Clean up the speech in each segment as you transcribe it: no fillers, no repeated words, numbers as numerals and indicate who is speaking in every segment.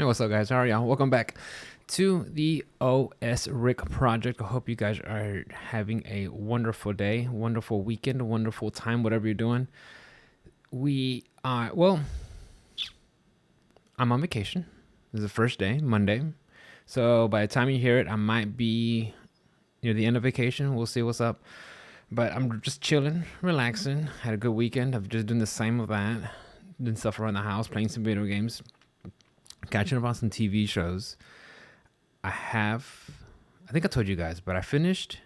Speaker 1: Hey, what's up, guys? How are y'all? Welcome back to the OS Rick Project. I hope you guys are having a wonderful day, wonderful weekend, wonderful time, whatever you're doing. I'm on vacation. This is the first day, Monday. So by the time you hear it, I might be near the end of vacation. We'll see what's up. But I'm just chilling, relaxing. Had a good weekend. I'm just doing the same of that. Doing stuff around the house, playing some video games, catching up on some TV shows. I think I told you guys, but I finished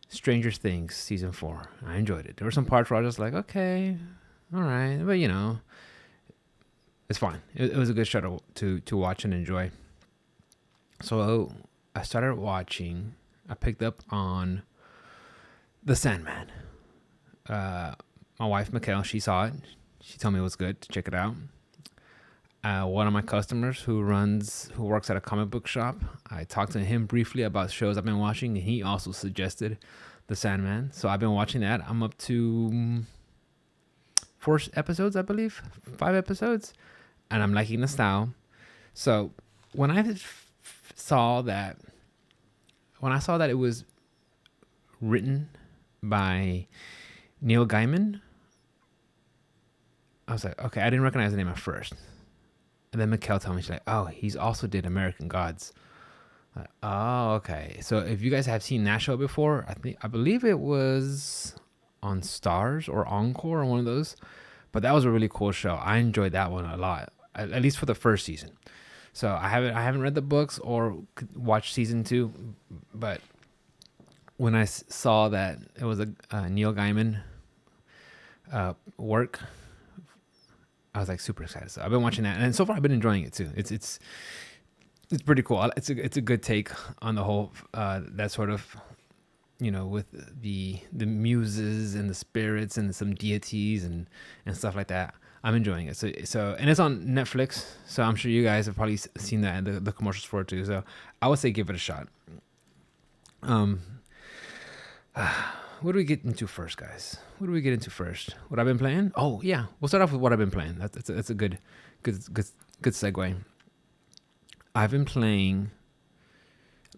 Speaker 1: Stranger Things season 4. I enjoyed it. There were some parts where I was just like, okay, all right, but it's fine. It was a good show to watch and enjoy. So I started watching. I picked up on the Sandman. My wife, Mikhail, she saw it. She told me it was good to check it out. One of my customers who works at a comic book shop, I talked to him briefly about shows I've been watching, and he also suggested the Sandman. So I've been watching that. I'm up to 4 episodes, I believe, 5 episodes, and I'm liking the style. So when I saw that it was written by Neil Gaiman, I was like, okay, I didn't recognize the name at first. And then Mikkel told me, she's like, oh, he's also did American Gods. Oh, okay. So if you guys have seen that show before, I believe it was on Stars or Encore or one of those. But that was a really cool show. I enjoyed that one a lot, at least for the first season. So I haven't read the books or watched season 2, but when I saw that it was a Neil Gaiman work, I was like super excited. So I've been watching that, and so far I've been enjoying it too. It's pretty cool. It's a good take on the whole that sort of, with the muses and the spirits and some deities and stuff like that. I'm enjoying it. So and it's on Netflix, so I'm sure you guys have probably seen that the commercials for it too. So I would say give it a shot. What do we get into first, guys? What What I've been playing? Oh yeah, we'll start off with what I've been playing. That's a good segue. I've been playing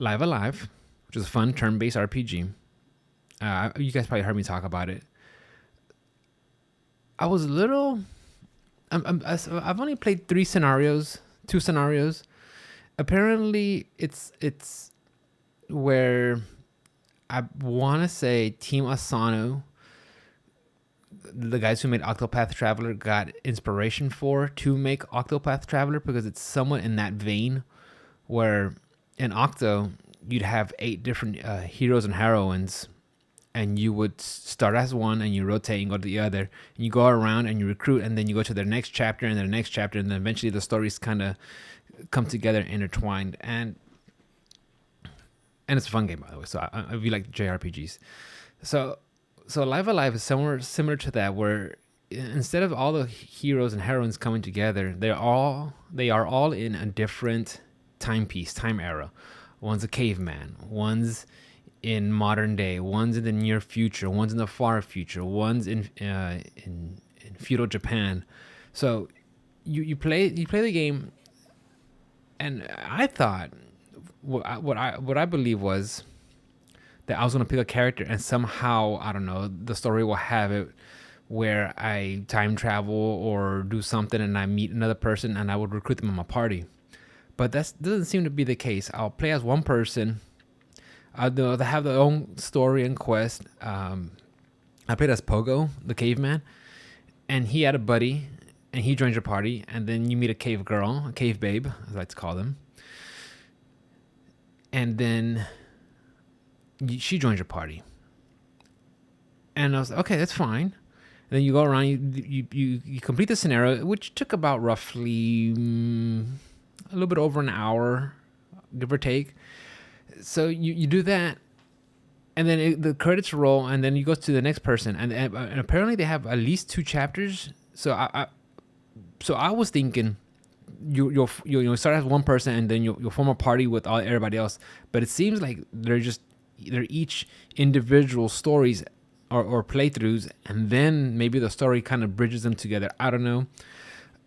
Speaker 1: Live Alive, which is a fun turn-based RPG. You guys probably heard me talk about it. I was a little. I've only played 2 scenarios. Apparently, it's where I want to say Team Asano, the guys who made Octopath Traveler, got inspiration to make Octopath Traveler, because it's somewhat in that vein where in Octo you'd have 8 different heroes and heroines, and you would start as one and you rotate and go to the other, and you go around and you recruit, and then you go to their next chapter and their next chapter, and then eventually the stories kind of come together intertwined, and it's a fun game, by the way. So I you like JRPGs. So Live Alive is somewhere similar to that, where instead of all the heroes and heroines coming together, they are all in a different time era. One's a caveman, one's in modern day, one's in the near future, one's in the far future, one's in feudal Japan. So you play the game, and I thought what I believe was that I was going to pick a character, and somehow, I don't know, the story will have it where I time travel or do something and I meet another person and I would recruit them in my party. But that doesn't seem to be the case. I'll play as one person. They have their own story and quest. I played as Pogo, the caveman, and he had a buddy, and he joins your party, and then you meet a cave girl, a cave babe, as I like to call them. And then she joins your party. And I was like, okay, that's fine. And then you go around, you complete the scenario, which took about roughly a little bit over an hour, give or take. So you do that, and then the credits roll, and then you go to the next person, and apparently they have at least 2 chapters. So I was thinking you'll start as one person, and then you'll form a party with everybody else. But it seems like they're each individual stories or playthroughs, and then maybe the story kind of bridges them together. I don't know.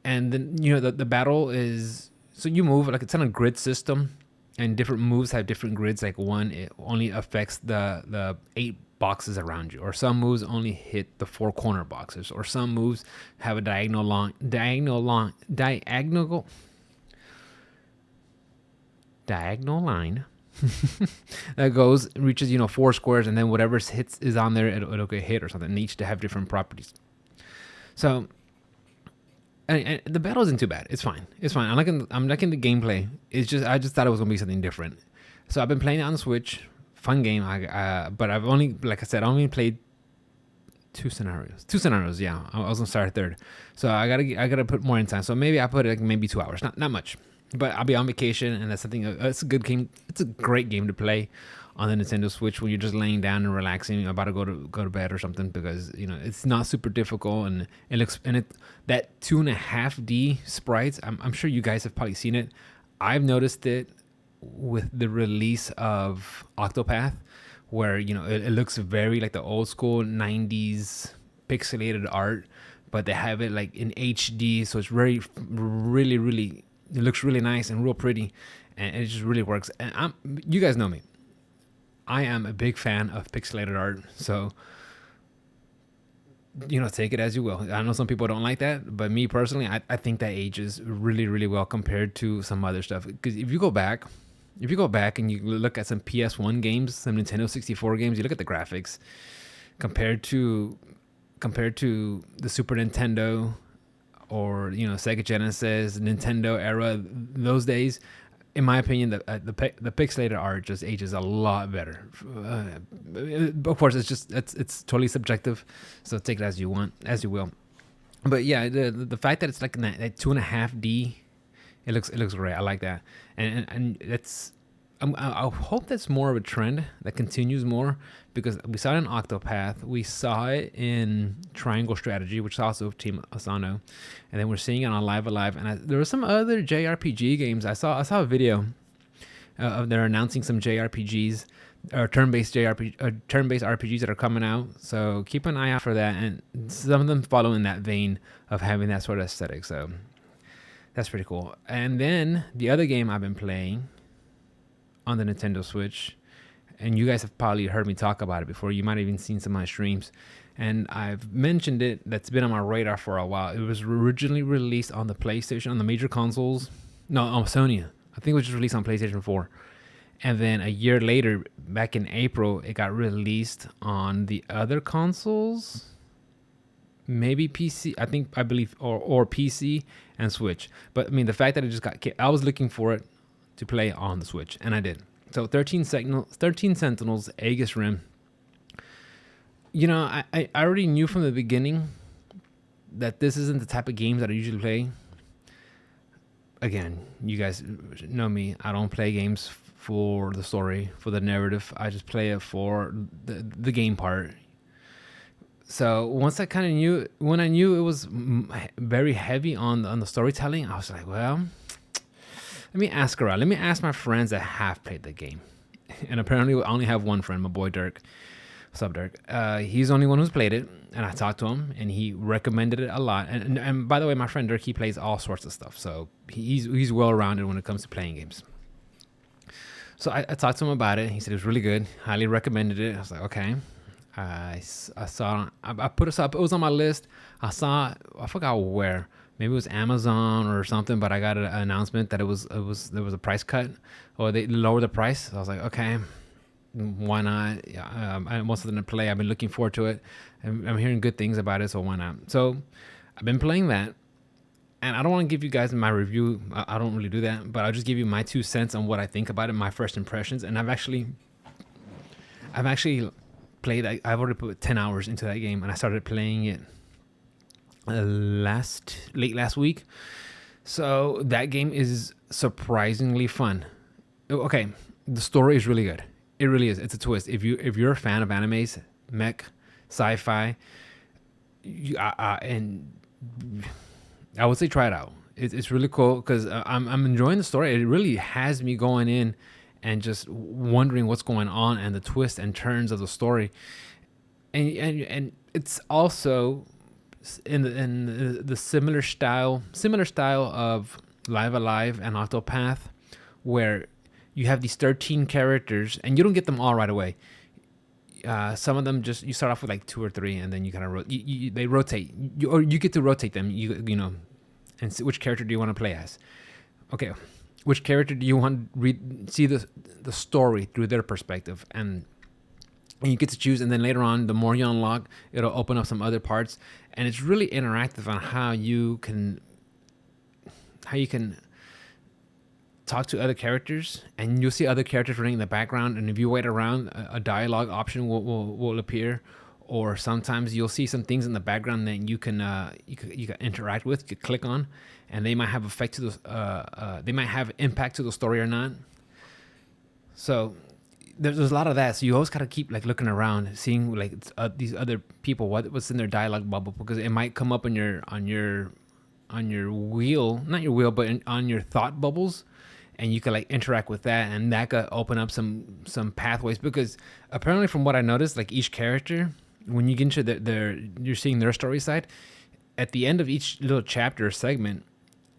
Speaker 1: And then the battle is So you move like it's on a grid system, and different moves have different grids. Like one, it only affects the 8 boxes around you, or some moves only hit the 4 corner boxes, or some moves have a diagonal line that reaches 4 squares, and then whatever hits is on there, it'll get hit or something. And each to have different properties. So, and the battle isn't too bad. It's fine. I'm liking the gameplay. I just thought it was gonna be something different. So I've been playing it on the Switch. Fun game. But I've only, like I said, I only played 2 scenarios. Yeah, I was gonna start a third. So I gotta put more in time. So maybe I put it like maybe 2 hours. Not much. But I'll be on vacation, and that's something. It's a good game. It's a great game to play on the Nintendo Switch when you're just laying down and relaxing, about to go to bed or something, because it's not super difficult, and it looks, and that 2.5D sprites. I'm sure you guys have probably seen it. I've noticed it with the release of Octopath, where it looks very like the old school 90s pixelated art, but they have it like in HD, so it's really it looks really nice and real pretty, and it just really works. And you guys know me. I am a big fan of pixelated art, so take it as you will. I know some people don't like that, but me personally, I think that ages really, really well compared to some other stuff. Because if you go back and you look at some PS1 games, some Nintendo 64 games, you look at the graphics compared to the Super Nintendo or Sega Genesis, Nintendo era, those days, in my opinion, the pixelated art just ages a lot better. Of course, it's totally subjective, so take it as you want, as you will. But yeah, the fact that it's like that 2.5D, it looks great. I like that, and it's. I hope that's more of a trend that continues more, because we saw it in Octopath, we saw it in Triangle Strategy, which is also Team Asano, and then we're seeing it on Live Alive. And there were some other JRPG games. I saw a video of they're announcing some JRPGs or turn-based RPGs that are coming out. So keep an eye out for that, and some of them follow in that vein of having that sort of aesthetic. So that's pretty cool. And then the other game I've been playing on the Nintendo Switch, and you guys have probably heard me talk about it before. You might have even seen some of my streams, and I've mentioned it. That's been on my radar for a while. It was originally released on the PlayStation, on the major consoles. No, on Sony. I think it was just released on PlayStation 4. And then a year later, back in April, it got released on the other consoles. Maybe PC, I believe, or PC and Switch. But I mean, the fact that it just I was looking for it to play on the Switch, and I did. So 13 Sentinels, Aegis Rim. I already knew from the beginning that this isn't the type of games that I usually play. Again, you guys know me. I don't play games for the story, for the narrative. I just play it for the game part. So once I kind of knew, when I knew it was very heavy on the storytelling, I was like, well, let me ask around. Let me ask my friends that have played the game. And apparently I only have one friend, my boy Dirk. What's up, Dirk? He's the only one who's played it, and I talked to him, and he recommended it a lot. And by the way, my friend Dirk, he plays all sorts of stuff, so he's well-rounded when it comes to playing games. So I talked to him about it. He said it was really good. Highly recommended it. I was like, okay. I saw. I put it up. It was on my list. I forgot where. Maybe it was Amazon or something, but I got an announcement that there was a price cut, or they lowered the price. So I was like, okay, why not? I want something to play. I've been looking forward to it. I'm hearing good things about it, so why not? So I've been playing that, and I don't want to give you guys my review. I don't really do that, but I'll just give you my 2 cents on what I think about it, my first impressions. And I've actually played. I've already put 10 hours into that game, and I started playing it late last week. So that game is surprisingly fun. Okay, the story is really good. It really is. It's a twist. If you're a fan of animes, mech, sci-fi, and I would say try it out. It's really cool, because I'm enjoying the story. It really has me going in and just wondering what's going on, and the twists and turns of the story, and it's also in the similar style of Live Alive and Octopath, where you have these 13 characters and you don't get them all right away. Some of them just you start off with like 2 or 3, and then you kind of they rotate, or you get to rotate them. You know, and see which character do you want to play as. Okay, which character do you want to see the story through their perspective, and you get to choose. And then later on, the more you unlock, it'll open up some other parts, and it's really interactive on how you can talk to other characters, and you'll see other characters running in the background, and if you wait around, a dialogue option will appear, or sometimes you'll see some things in the background that you can interact with, you can click on, and they might have effect to the they might have impact to the story or not. So there's a lot of that, so you always gotta keep like looking around, seeing like these other people, what's in their dialogue bubble, because it might come up on your wheel, not your wheel, but on your thought bubbles, and you can like interact with that, and that could open up some pathways. Because apparently, from what I noticed, like each character, when you get into you're seeing their story side, at the end of each little chapter or segment,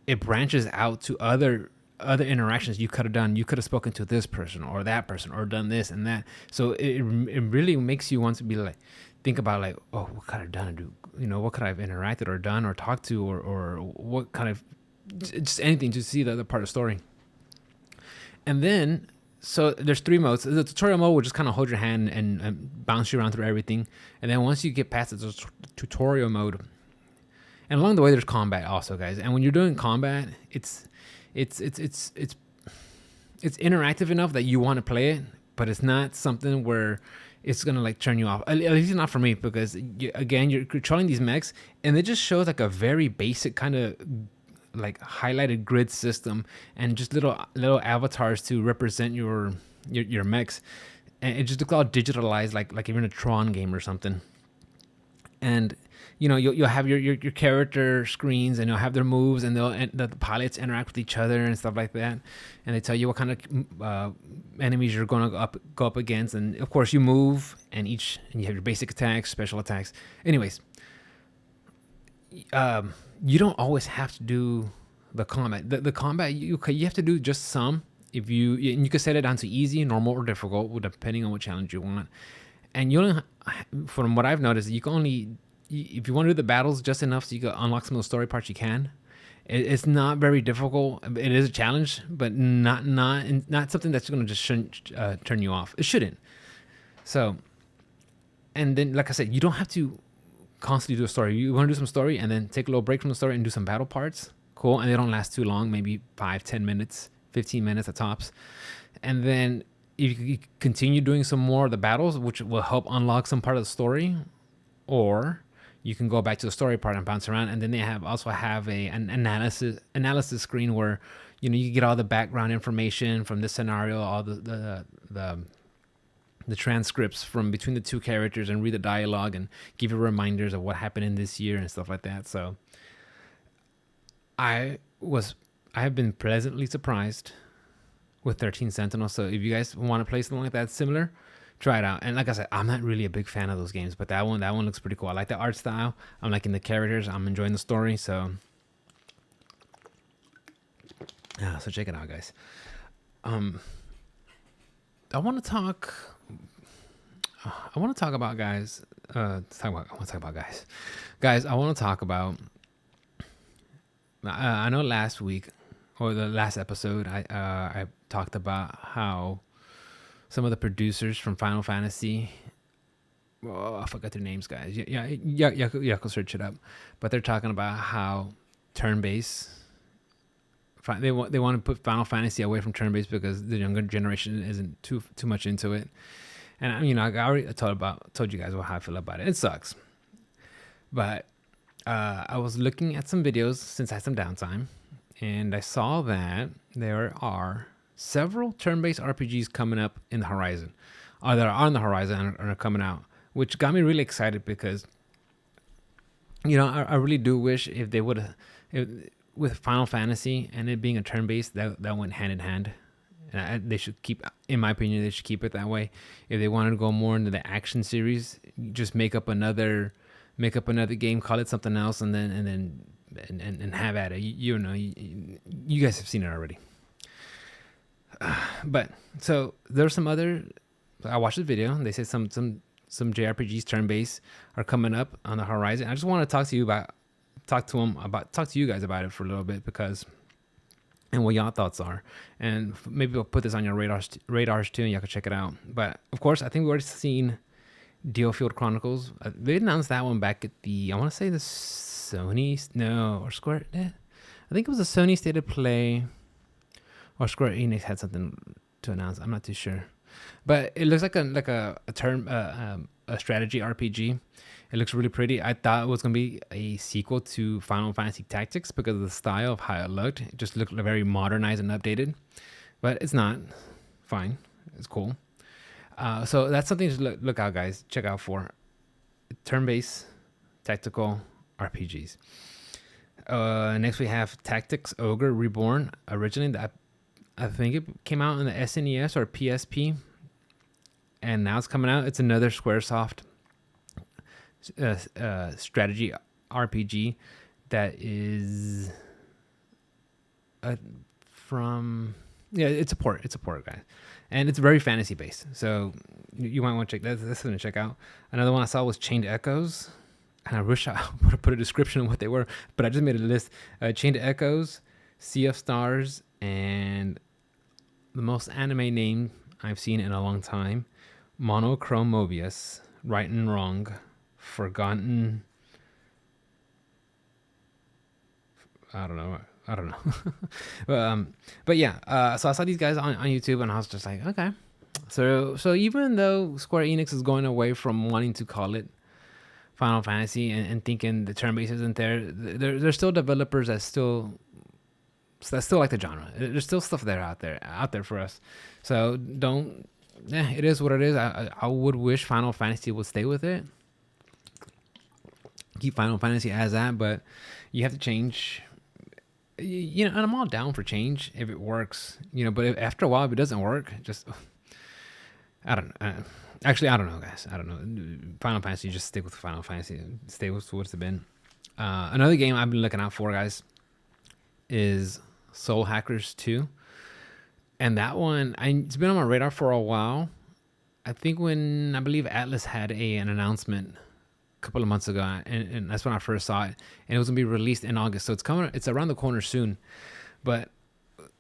Speaker 1: it branches out to other interactions you could have done. You could have spoken to this person or that person, or done this and that. So it really makes you want to be like, think about like, oh, what could I have done? What could I have interacted or done or talked to, or what kind of, just anything to see the other part of the story. And then, so there's 3 modes. The tutorial mode will just kind of hold your hand and bounce you around through everything. And then once you get past the tutorial mode, and along the way there's combat also, guys. And when you're doing combat, it's interactive enough that you want to play it, but it's not something where it's gonna like turn you off. At least not for me, because you're controlling these mechs, and it just shows like a very basic kind of like highlighted grid system, and just little avatars to represent your mechs, and it just looks all digitalized, like you're in a Tron game or something. And you'll have your character screens, and you'll have their moves, and the pilots interact with each other and stuff like that, and they tell you what kind of enemies you're going to go up against. And of course you move, and you have your basic attacks, special attacks. Anyways, you don't always have to do the combat. The combat you have to do just some. And you can set it down to easy, normal, or difficult, depending on what challenge you want. And from what I've noticed, you can only, if you want to do the battles just enough so you can unlock some of the story parts, you can. It's not very difficult. It is a challenge, but not something that's going to just turn you off. It shouldn't. So, and then like I said, you don't have to constantly do a story. You want to do some story and then take a little break from the story and do some battle parts. Cool. And they don't last too long, maybe 5-10 minutes, 15 minutes at tops. And then if you continue doing some more of the battles, which will help unlock some part of the story, or you can go back to the story part and bounce around. And then they also have an analysis screen where you get all the background information from this scenario, all the transcripts from between the 2 characters, and read the dialogue and give you reminders of what happened in this year and stuff like that. So I have been pleasantly surprised with 13 Sentinels. So if you guys want to play something like that similar, try it out. And like I said, I'm not really a big fan of those games, but that one looks pretty cool. I like the art style. I'm liking the characters. I'm enjoying the story. So check it out, guys. I want to talk about guys. Guys, I want to talk about. I know last week, or the last episode, I talked about how some of the producers from Final Fantasy, I forgot their names, guys. Yeah, go search it up. But they're talking about how turn-based. They want to put Final Fantasy away from turn-based because the younger generation isn't too much into it. And I already told you guys how I feel about it. It sucks. But I was looking at some videos since I had some downtime, and I saw that there are several turn-based RPGs coming up in the horizon, or that are on the horizon and are coming out, which got me really excited because, I really do wish if they would have, with Final Fantasy and it being a turn-based, that went hand in hand. And they should keep, in my opinion, they should keep it that way. If they wanted to go more into the action series, just make up another game, call it something else, and then and have at it. You guys have seen it already. But so there's some other. I watched the video. They said some JRPGs turn-based are coming up on the horizon. I just want to talk to you guys about it for a little bit and what y'all thoughts are, and maybe we'll put this on your radars too, and y'all can check it out. But of course, I think we already seen Field Chronicles. They announced that one back at I want to say the Sony, or Square. I think it was a Sony State of Play, or Square Enix had something to announce. I'm not too sure, but it looks like a strategy RPG. It looks really pretty. I thought it was going to be a sequel to Final Fantasy Tactics because of the style of how it looked. It just looked very modernized and updated, but it's not. Fine. It's cool. So that's something to look out, guys. Check out for turn-based tactical RPGs. Next we have Tactics Ogre Reborn. Originally, I think it came out on the SNES or PSP, and now it's coming out. It's another SquareSoft strategy RPG that is it's a port, guys, and it's very fantasy based, so you might want to check that. That's something to check out. Another one I saw was Chained Echoes, and I wish I would have put a description of what they were, but I just made a list. Chained Echoes, Sea of Stars, and the most anime name I've seen in a long time, Monochrome Mobius, Right and Wrong, Forgotten. I don't know. But yeah, so I saw these guys on YouTube, and I was just like, okay. So even though Square Enix is going away from wanting to call it Final Fantasy and thinking the turn base isn't there's still developers that still like the genre. There's still stuff out there for us. So it is what it is. I would wish Final Fantasy would stay with it. Keep Final Fantasy as that, but you have to change. And I'm all down for change if it works. But after a while, if it doesn't work, just I don't know. Actually, I don't know, guys. I don't know. Final Fantasy, just stick with Final Fantasy. Stay with what's been. Another game I've been looking out for, guys, is Soul Hackers 2. And that one, it's been on my radar for a while. I think when I believe Atlus had an announcement a couple of months ago, and that's when I first saw it, and it was gonna be released in August, so it's around the corner soon. But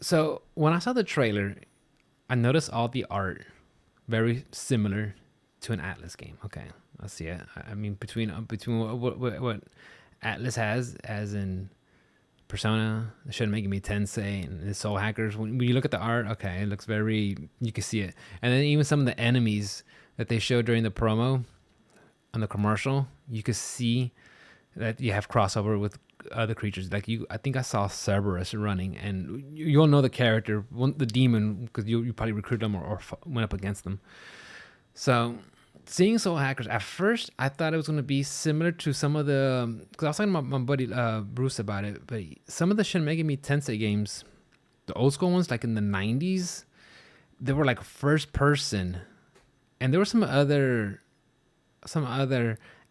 Speaker 1: so when I saw the trailer, I noticed all the art very similar to an Atlus game. Okay, I see it. I mean, between what Atlus has, as in Persona, Shin Megami Tensei, and the Soul Hackers. When you look at the art, okay, it looks you can see it. And then even some of the enemies that they showed during the promo on the commercial, you could see that you have crossover with other creatures. I think I saw Cerberus running, and you'll know the character, the demon, because you probably recruited them or went up against them. So seeing Soul Hackers, at first I thought it was going to be similar to some of the, because I was talking to my buddy Bruce about it, but some of the Shin Megami Tensei games, the old school ones, like in the 90s, they were like first person, and there were some other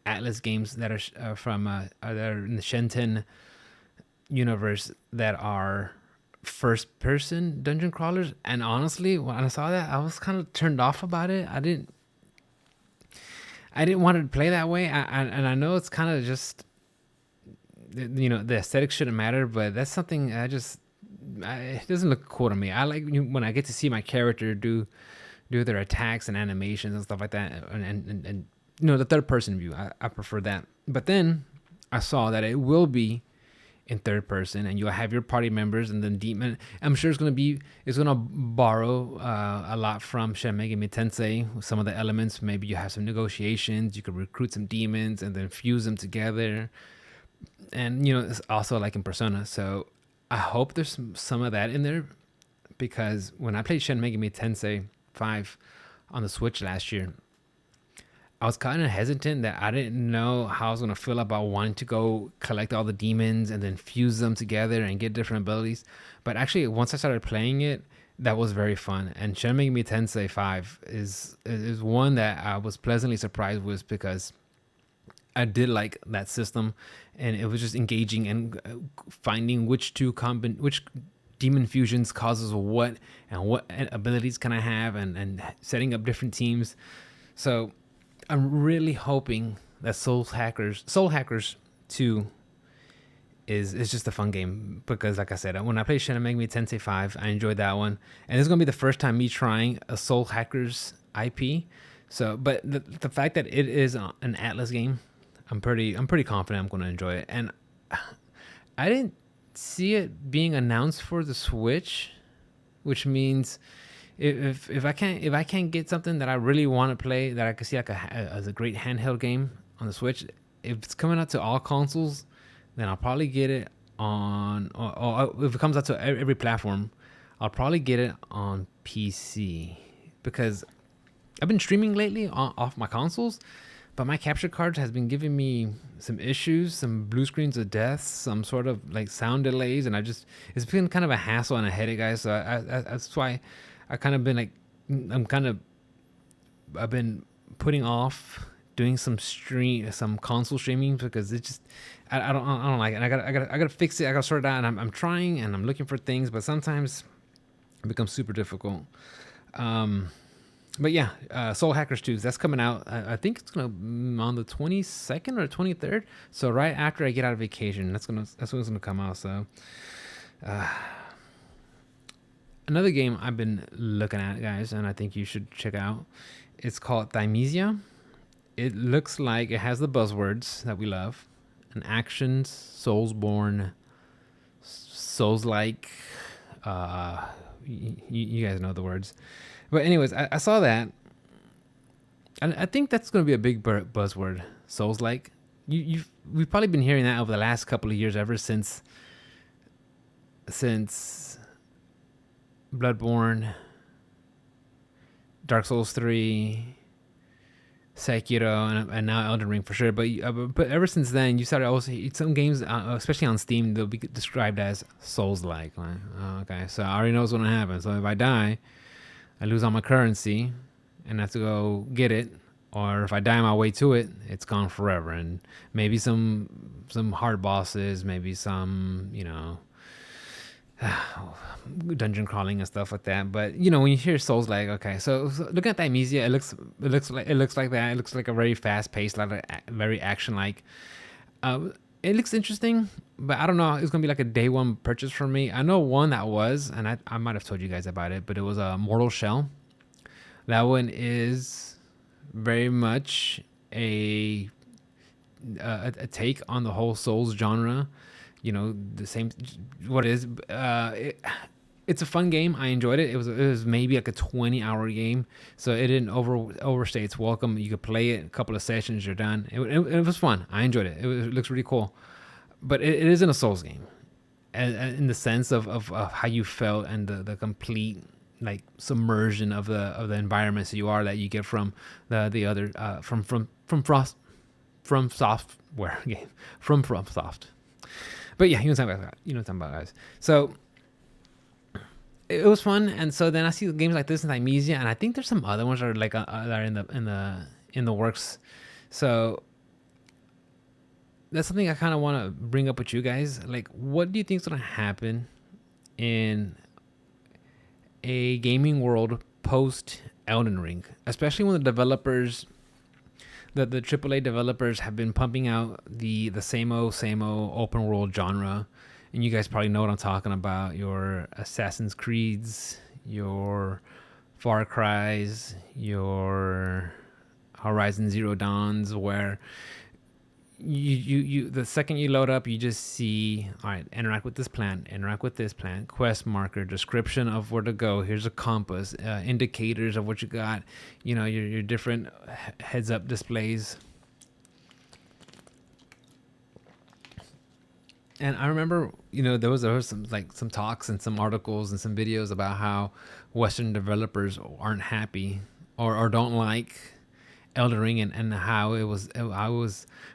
Speaker 1: Atlus games that are from that are in the ShenTen universe that are first person dungeon crawlers. And honestly, when I saw that, I was kind of turned off about it. I didn't want to play that way. And I know it's kind of just, the aesthetics shouldn't matter, but that's something it doesn't look cool to me. I like when I get to see my character do their attacks and animations and stuff like that, and the third person view. I prefer that. But then I saw that it will be in third person, and you'll have your party members, and then demon. I'm sure it's gonna borrow a lot from Shin Megami Tensei. Some of the elements, maybe you have some negotiations. You could recruit some demons and then fuse them together. And it's also like in Persona. So I hope there's some of that in there, because when I played Shin Megami Tensei 5 on the Switch last year, I was kind of hesitant that I didn't know how I was going to feel about wanting to go collect all the demons and then fuse them together and get different abilities. But actually, once I started playing it, that was very fun. And Shin Megami Tensei 5 is one that I was pleasantly surprised with, because I did like that system, and it was just engaging and finding which which demon fusions causes what, and what abilities can I have, and setting up different teams. So I'm really hoping that Soul Hackers 2 is just a fun game, because like I said, when I played Shin Megami Tensei 5, I enjoyed that one, and it's gonna be the first time me trying a Soul Hackers IP. So, but the fact that it is an Atlus game, I'm pretty confident I'm gonna enjoy it. And I didn't see it being announced for the Switch, which means if I can't get something that I really want to play, that I can see like as a great handheld game on the Switch, if it's coming out to all consoles, then I'll probably get it on, or if it comes out to every platform, I'll probably get it on PC, because I've been streaming lately off my consoles, but my capture card has been giving me some issues, some blue screens of death, some sort of like sound delays, and it's been kind of a hassle and a headache, guys. So that's why I kind of been like, I've been putting off doing some console streaming, because it just, I don't like it. And I gotta fix it. I gotta sort it out. And I'm trying, and I'm looking for things, but sometimes it becomes super difficult. But yeah, Soul Hackers 2, that's coming out. I think it's gonna on the 22nd or 23rd. So right after I get out of vacation, that's when it's gonna come out. So another game I've been looking at, guys, and I think you should check out. It's called Thymesia. It looks like it has the buzzwords that we love: an action, Soulsborne, Souls-like. You guys know the words. But anyways, I saw that, and I think that's going to be a big buzzword, Souls-like. We've probably been hearing that over the last couple of years, ever since Bloodborne, Dark Souls 3, Sekiro, and now Elden Ring for sure. But ever since then, you started also some games, especially on Steam, they'll be described as Souls-like. Like, oh, okay, so I already know what's going to happen. So if I die, I lose all my currency and I have to go get it. Or if I die on my way to it, it's gone forever. And maybe some hard bosses, maybe some, dungeon crawling and stuff like that. But when you hear Souls, like, okay, so looking at Thymesia, it looks like that. It looks like a very fast paced, very action like. It looks interesting, but I don't know. It's gonna be like a day one purchase for me. I know one that was, and I might have told you guys about it, but it was a Mortal Shell. That one is very much a take on the whole Souls genre. The same. What is? It's a fun game. I enjoyed it. It was maybe like a 20-hour game, so it didn't overstay its welcome. You could play it a couple of sessions, you're done. It was fun. I enjoyed it. It looks really cool, but it isn't a Souls game, in the sense of how you felt, and the complete like submersion of the environments that you get from the other from software game from FromSoft. But yeah, you know what I'm talking about, guys. So it was fun, and so then I see games like this in Thymesia, and I think there's some other ones that are like that are in the works. So that's something I kind of want to bring up with you guys. Like, what do you think is going to happen in a gaming world post Elden Ring, especially when the developers, the AAA developers, have been pumping out the same old open world genre? And you guys probably know what I'm talking about. Your Assassin's Creeds, your Far Cries, your Horizon Zero Dawns, where you the second you load up, you just see, all right, interact with this plant, quest marker, description of where to go, here's a compass, indicators of what you got, your different heads up displays. And I remember, there was some talks and some articles and some videos about how Western developers aren't happy or don't like Elden Ring and how it was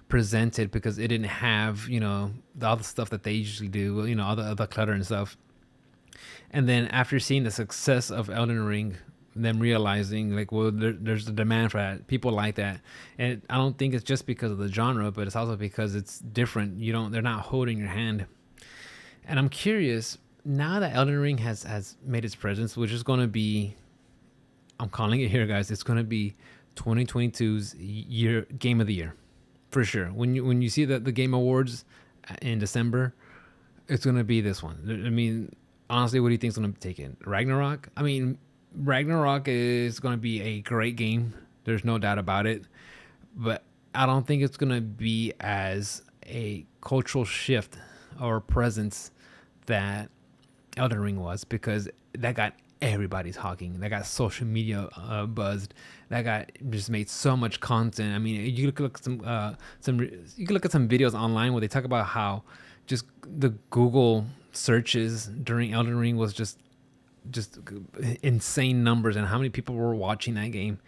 Speaker 1: presented, because it didn't have, the other stuff that they usually do, all the other clutter and stuff. And then after seeing the success of Elden Ring, them realizing like, well, there's a demand for that. People like that, and I don't think it's just because of the genre, but it's also because it's different. They're not holding your hand. And I'm curious now that Elden Ring has made its presence, which is going to be, I'm calling it here, guys. It's going to be 2022's game of the year, for sure. When you see the Game Awards in December, it's going to be this one. I mean, honestly, what do you think is going to take it? Ragnarok? I mean, Ragnarok is going to be a great game. There's no doubt about it. But I don't think it's going to be as a cultural shift or presence that Elden Ring was, because that got everybody talking. That got social media buzzed. That got just made so much content. I mean, you could look at you could look at some videos online where they talk about how just the Google searches during Elden Ring was just insane numbers, and how many people were watching that game.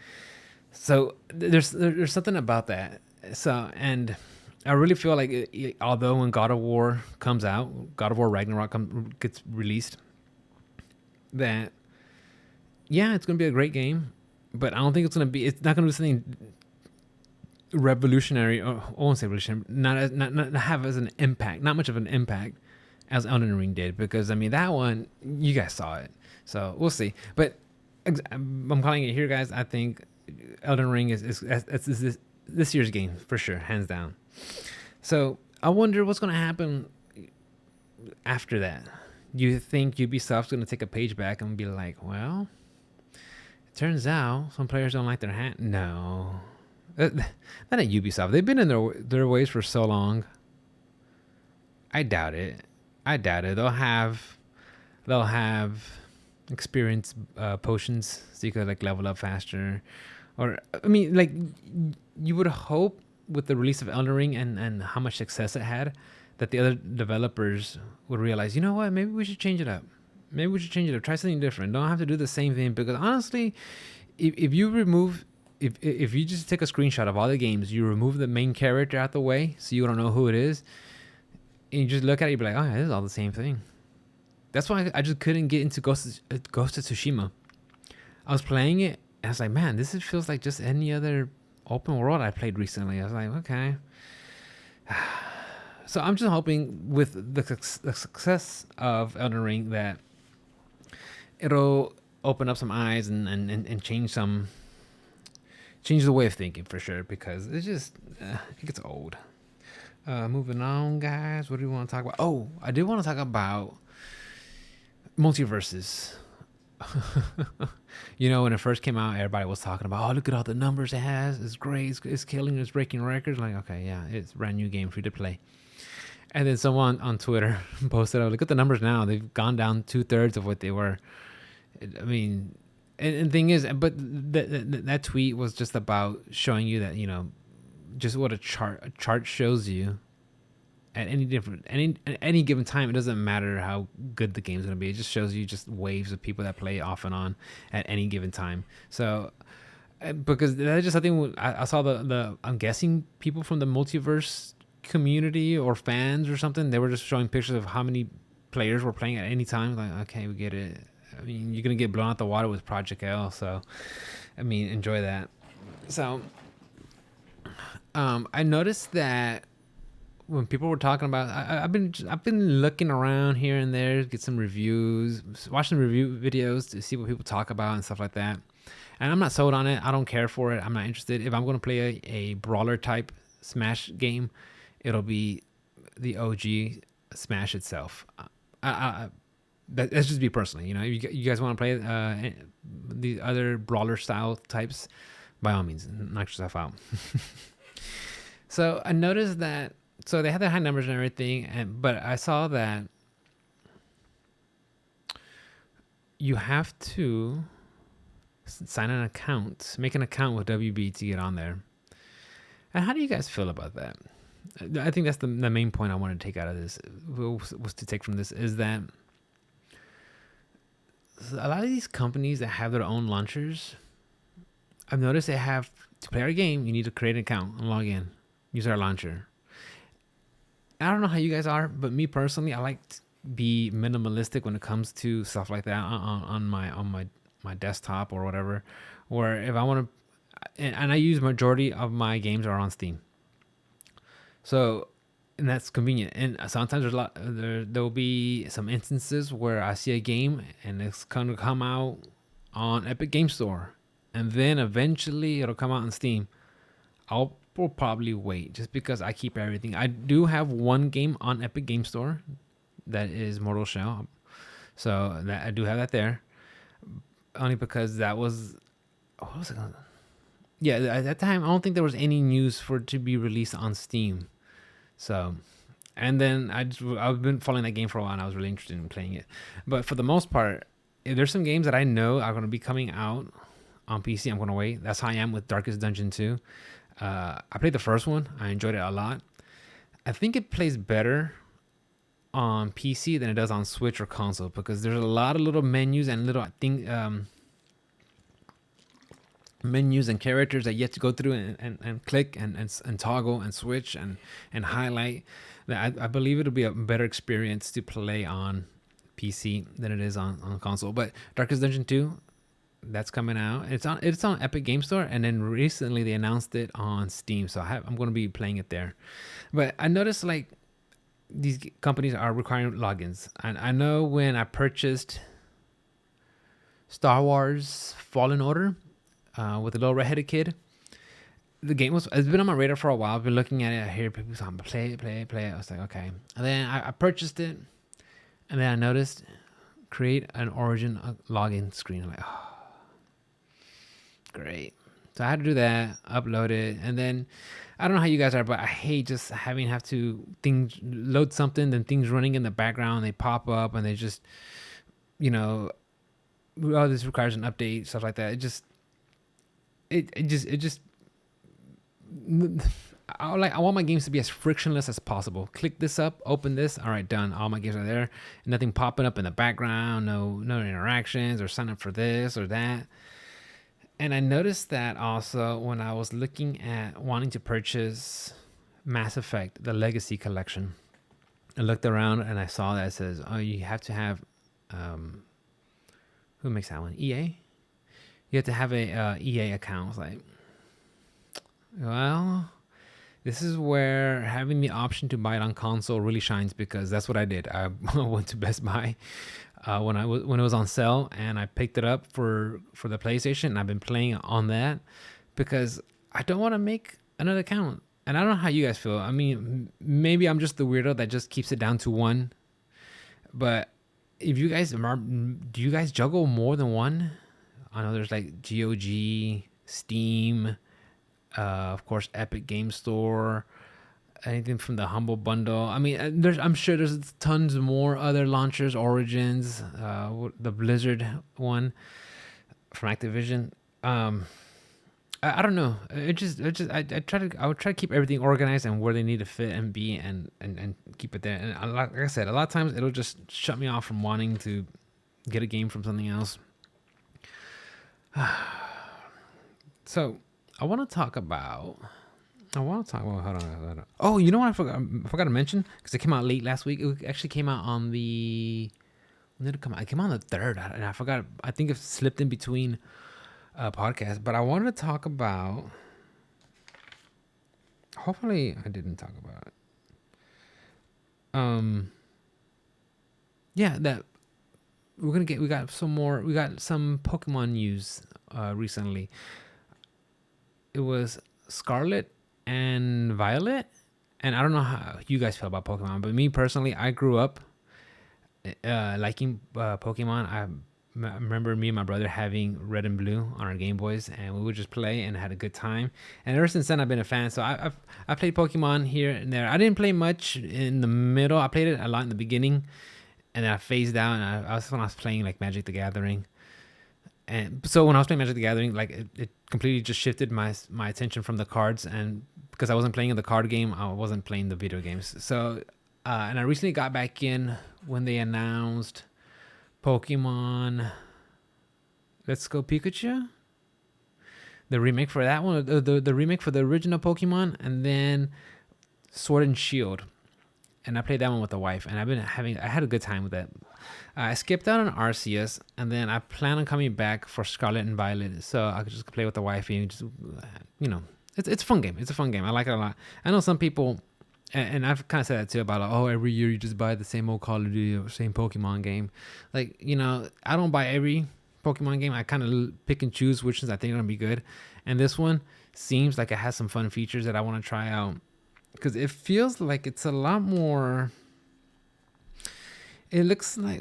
Speaker 1: So there's something about that. So, and I really feel like although when God of War comes out, God of War Ragnarok gets released, that yeah, it's gonna be a great game, but I don't think it's not gonna be something revolutionary, or I won't say revolutionary, not have as an impact, not much of an impact as Elden Ring did, because I mean that one, you guys saw it, so we'll see. But I'm calling it here, guys. I think Elden Ring is this year's game for sure, hands down. So I wonder what's gonna happen after that. You think Ubisoft's gonna take a page back and be like, well, it turns out some players don't like their hand? No, that ain't Ubisoft. They've been in their ways for so long. I doubt it. They'll have experience potions so you could like level up faster. Or I mean, like, you would hope with the release of Elden Ring and how much success it had, that the other developers would realize, you know what, maybe we should change it up. Try something different. Don't have to do the same thing, because honestly, if you just take a screenshot of all the games, you remove the main character out the way so you don't know who it is, and you just look at it, you'd be like, oh yeah, this is all the same thing. That's why I just couldn't get into Ghost of Tsushima. I was playing it, and I was like, man, this feels like just any other open world I played recently. I was like, okay. So I'm just hoping with the success of Elden Ring that it'll open up some eyes and change the way of thinking, for sure, because it's just it gets old. Moving on, guys. What do we want to talk about? Oh, I did want to talk about multiverses. When it first came out, everybody was talking about, oh, look at all the numbers it has. It's great. It's killing. It's breaking records. Like, okay, yeah, it's a brand new game, free to play. And then someone on Twitter posted, oh, look at the numbers now. They've gone down 2/3 of what they were. I mean, and the thing is, but that tweet was just about showing you that, just what a chart shows you at any given time. It doesn't matter how good the game's going to be. It just shows you just waves of people that play off and on at any given time. So, because that's just something I saw I'm guessing people from the multiverse community or fans or something, they were just showing pictures of how many players were playing at any time. Like, okay, we get it. I mean, you're going to get blown out the water with Project L. So, I mean, enjoy that. So, I noticed that when people were talking about, I've been looking around here and there, get some reviews, watch some review videos to see what people talk about and stuff like that. And I'm not sold on it. I don't care for it. I'm not interested. If I'm going to play a brawler type Smash game, it'll be the OG Smash itself. That's just me personally. You guys want to play the other brawler style types, by all means, knock yourself out. So I noticed that. So they had the high numbers and everything, but I saw that you have to sign an account, make an account with WB to get on there. And how do you guys feel about that? I think that's the main point I wanted to take out of this, was to take from this, is that a lot of these companies that have their own launchers, I've noticed they have, to play our game, you need to create an account and log in, use our launcher. I don't know how you guys are, but me personally, I like to be minimalistic when it comes to stuff like that on my my desktop or whatever. Where if I want to, and I use majority of my games are on Steam. So, and that's convenient. And sometimes there'll be some instances where I see a game and it's gonna come out on Epic Game Store, and then eventually it'll come out on Steam. Will probably wait just because I keep everything. I do have one game on Epic Game Store that is Mortal Shell, so that I do have that there. Only because that was, what was it called? Yeah, at that time I don't think there was any news for it to be released on Steam. So, and then I've been following that game for a while and I was really interested in playing it. But for the most part, if there's some games that I know are going to be coming out on PC, I'm going to wait. That's how I am with Darkest Dungeon 2. I played the first one. I enjoyed it a lot. I think it plays better on PC than it does on Switch or console because there's a lot of little menus and little menus and characters that you have to go through and click and toggle and switch and highlight. That I believe it'll be a better experience to play on PC than it is on console. But Darkest Dungeon 2, that's coming out. It's on Epic Game Store, and then recently they announced it on Steam. So I'm going to be playing it there. But I noticed like these companies are requiring logins, and I know when I purchased Star Wars Fallen Order with the little redheaded kid, the game it's been on my radar for a while. I've been looking at it. I hear people saying play it. I was like, okay. And then I purchased it, and then I noticed create an Origin login screen. I'm like, oh. Great. So I had to do that, upload it, and then I don't know how you guys are, but I hate just have to things load something, then things running in the background, they pop up and they just, oh, this requires an update, stuff like that. I want my games to be as frictionless as possible. Click this up, open this, all right, done. All my games are there. Nothing popping up in the background, no interactions or sign up for this or that. And I noticed that also when I was looking at wanting to purchase Mass Effect, the Legacy Collection. I looked around and I saw that it says, oh, you have to have, who makes that one? EA? You have to have a EA account. I was like, well, this is where having the option to buy it on console really shines because that's what I did. I went to Best Buy when it was on sale, and I picked it up for the PlayStation, and I've been playing on that because I don't want to make another account. And I don't know how you guys feel. I mean, maybe I'm just the weirdo that just keeps it down to one. But if you guys do you guys juggle more than one? I know there's like GOG, Steam, of course, Epic Game Store, anything from the Humble Bundle. I mean, I'm sure there's tons more other launchers, Origins, the Blizzard one from Activision. I don't know. I would try to keep everything organized and where they need to fit and be and keep it there. And like I said, a lot of times it'll just shut me off from wanting to get a game from something else. So I want to talk about. Hold on. Oh, you know what I forgot to mention because it came out late last week. It actually came out on the. When did it come out? It came out on the 3rd, and I forgot. I think it slipped in between podcasts. But I wanted to talk about. Hopefully, I didn't talk about it. Yeah, that we got some more. We got some Pokemon news recently. It was Scarlet and Violet, and I don't know how you guys feel about Pokemon, but me personally, I grew up liking Pokemon. I remember me and my brother having Red and Blue on our Game Boys, and we would just play and had a good time. And ever since then, I've been a fan. So I played Pokemon here and there. I didn't play much in the middle. I played it a lot in the beginning, and then I phased out. And I was playing like Magic the Gathering. And so when I was playing Magic the Gathering, like it completely just shifted my attention from the cards, and because I wasn't playing in the card game, I wasn't playing the video games. So and I recently got back in when they announced Pokemon Let's Go Pikachu, the remake for that one, the remake for the original Pokemon, and then Sword and Shield. and I played that one with the wife, and I had a good time with that. I skipped out on Arceus, and then I plan on coming back for Scarlet and Violet, so I could just play with the wifey and just, it's a fun game. It's a fun game. I like it a lot. I know some people, and I've kind of said that too about, like, oh, every year you just buy the same old Call of Duty or same Pokemon game. Like, I don't buy every Pokemon game. I kind of pick and choose which ones I think are gonna be good, and this one seems like it has some fun features that I want to try out because it feels like it's a lot more. It looks like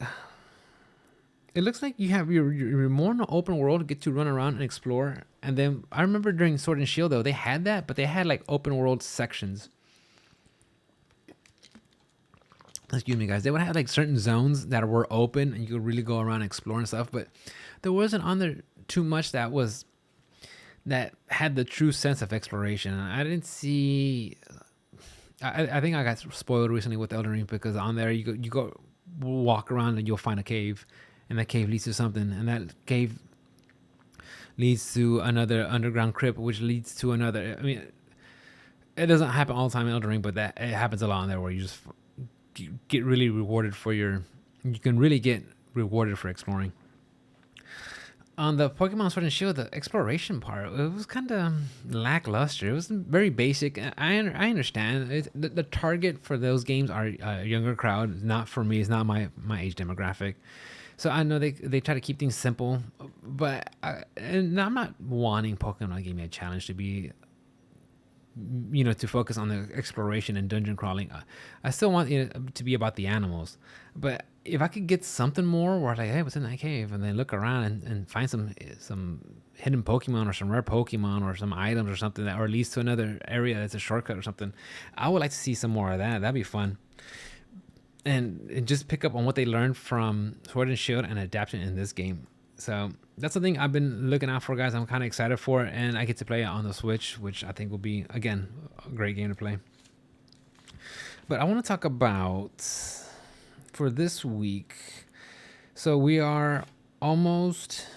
Speaker 1: you have you're more in an open world, get to run around and explore. And then I remember during Sword and Shield though, they had that, but they had like open world sections. Excuse me, guys. They would have like certain zones that were open and you could really go around and explore and stuff. But there wasn't on there too much that had the true sense of exploration. I didn't see. I think I got spoiled recently with Elden Ring because on there you go walk around and you'll find a cave, and that cave leads to something, and that cave leads to another underground crypt, which leads to another. I mean, it doesn't happen all the time in Elden Ring, but it happens a lot on there where you get really rewarded you can really get rewarded for exploring. On the Pokemon Sword and Shield, the exploration part, it was kind of lackluster. It was very basic. I understand. The target for those games are a younger crowd. Not for me. It's not my age demographic. So I know they try to keep things simple. But and I'm not wanting Pokemon Give Me a challenge to be, to focus on the exploration and dungeon crawling. I still want it to be about the animals. But if I could get something more where like, hey, what's in that cave? And then look around and find some hidden Pokemon or some rare Pokemon or some items or something or leads to another area that's a shortcut or something. I would like to see some more of that. That'd be fun. And just pick up on what they learned from Sword and Shield and adapt it in this game. So that's the thing I've been looking out for, guys. I'm kind of excited for it, and I get to play it on the Switch, which I think will be, again, a great game to play. But I want to talk about for this week. So we are almost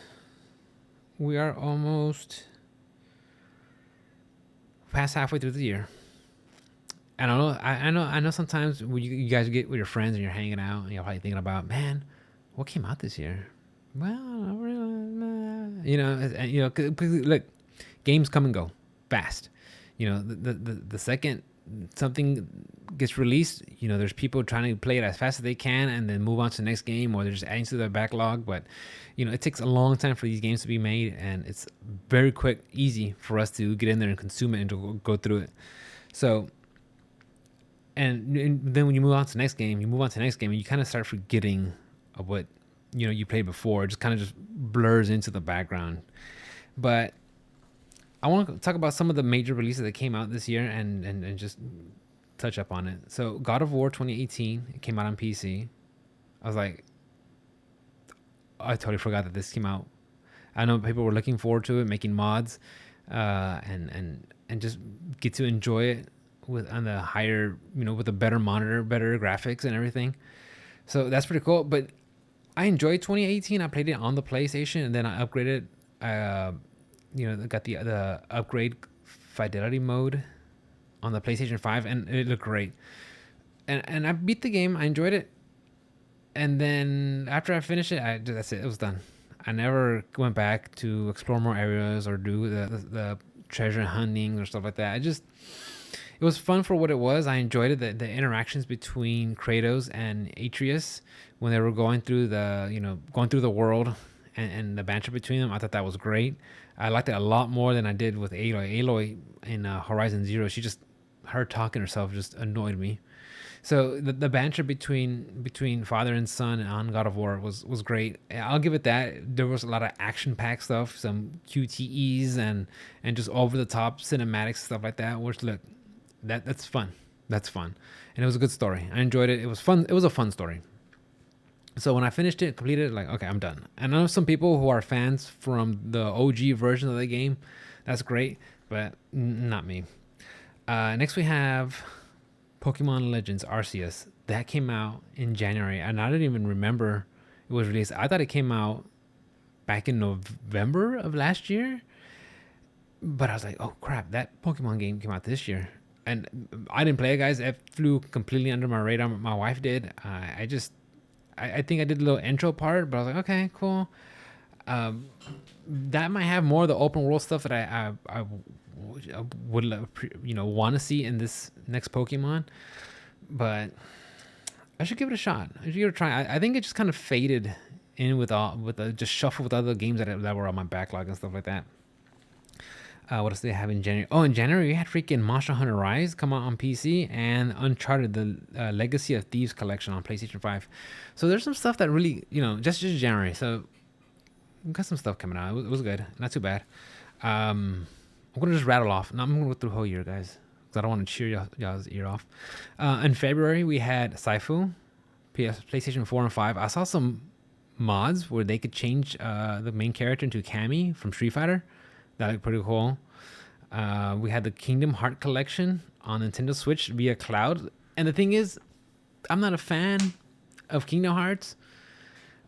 Speaker 1: past halfway through the year. And I know sometimes when you guys get with your friends and you're hanging out and you're probably thinking about, man, what came out this year? Well, look, games come and go fast. The second something gets released, there's people trying to play it as fast as they can and then move on to the next game, or they're just adding to their backlog. But it takes a long time for these games to be made, and it's very quick, easy for us to get in there and consume it and to go through it. So, and then when you move on to the next game, and you kind of start forgetting of what you played before. It just kind of just blurs into the background. But I want to talk about some of the major releases that came out this year and just touch up on it. So God of War 2018, it came out on PC. I was like, I totally forgot that this came out. I know people were looking forward to it, making mods, and just get to enjoy it on the higher, with a better monitor, better graphics and everything. So that's pretty cool. But I enjoyed 2018. I played it on the PlayStation, and then I upgraded. Got the upgrade fidelity mode on the PlayStation 5, and it looked great. And I beat the game. I enjoyed it. And then after I finished it, that's it. It was done. I never went back to explore more areas or do the treasure hunting or stuff like that. It was fun for what it was. I enjoyed it. The interactions between Kratos and Atreus when they were going through the world and the banter between them. I thought that was great. I liked it a lot more than I did with Aloy. Aloy in Horizon Zero, her talking herself just annoyed me. So the banter between father and son on God of War was great. I'll give it that. There was a lot of action-packed stuff, some QTEs and just over-the-top cinematics, stuff like that, which, look, that's fun. That's fun. And it was a good story. I enjoyed it. It was fun. It was a fun story. So when I finished it, completed it, like, okay, I'm done. And I know some people who are fans from the OG version of the game. That's great, but not me. Next we have Pokemon Legends Arceus. That came out in January, and I didn't even remember it was released. I thought it came out back in November of last year. But I was like, oh crap, that Pokemon game came out this year. and I didn't play it, guys. It flew completely under my radar. My wife did. I think I did a little intro part, but I was like, okay, cool. Um, that might have more of the open world stuff that I would want to see in this next Pokemon, but I should give it a shot. I should give it a try. I think it just kind of faded in with just shuffle with other games that were on my backlog and stuff like that. What else do they have in January? Oh, in January we had freaking Monster Hunter Rise come out on PC and Uncharted: The Legacy of Thieves collection on PlayStation 5. So there's some stuff that really, just January. So we got some stuff coming out. It was good, not too bad. I'm gonna just rattle off. Now I'm gonna go through the whole year, guys, because I don't want to cheer y'all's ear off. In February we had Saifu, PlayStation 4 and 5. I saw some mods where they could change the main character into Cammy from Street Fighter. That looked pretty cool. We had the Kingdom Heart collection on Nintendo Switch via cloud. And the thing is, I'm not a fan of Kingdom Hearts,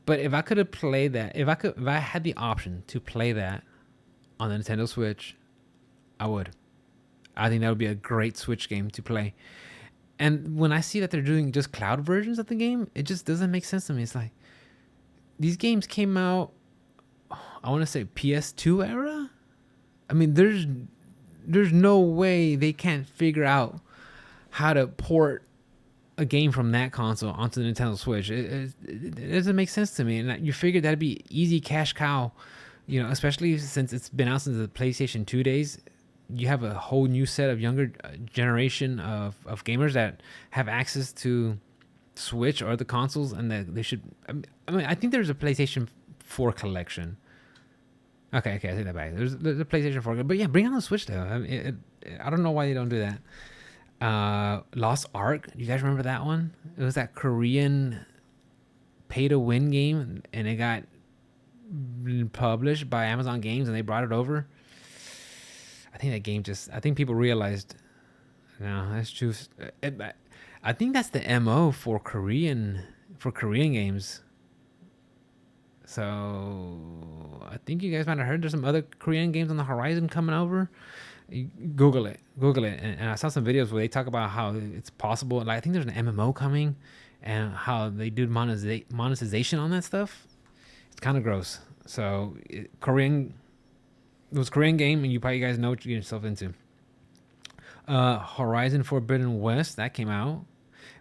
Speaker 1: but if I could have played that, if I had the option to play that on the Nintendo Switch, I would. I think that would be a great Switch game to play. And when I see that they're doing just cloud versions of the game, it just doesn't make sense to me. It's like these games came out, I want to say PS2 era. I mean, there's no way they can't figure out how to port a game from that console onto the Nintendo Switch. It doesn't make sense to me. And you figured that'd be easy cash cow, especially since it's been out since the PlayStation 2 days. You have a whole new set of younger generation of gamers that have access to Switch or other consoles, and that they should. I think there's a PlayStation 4 collection. Okay, I take that back. There's a PlayStation 4, but yeah, bring on the Switch though. I don't know why they don't do that. Lost Ark. Do you guys remember that one? It was that Korean pay-to-win game, and it got published by Amazon Games, and they brought it over. I think that game I think people realized, no, that's true. I think that's the MO for Korean games. So I think you guys might have heard there's some other Korean games on the horizon coming over. Google it, and I saw some videos where they talk about how it's possible. Like I think there's an MMO coming, and how they do monetization on that stuff. It's kind of gross. So it was a Korean game, and you guys know what you're getting yourself into. Horizon Forbidden West, that came out,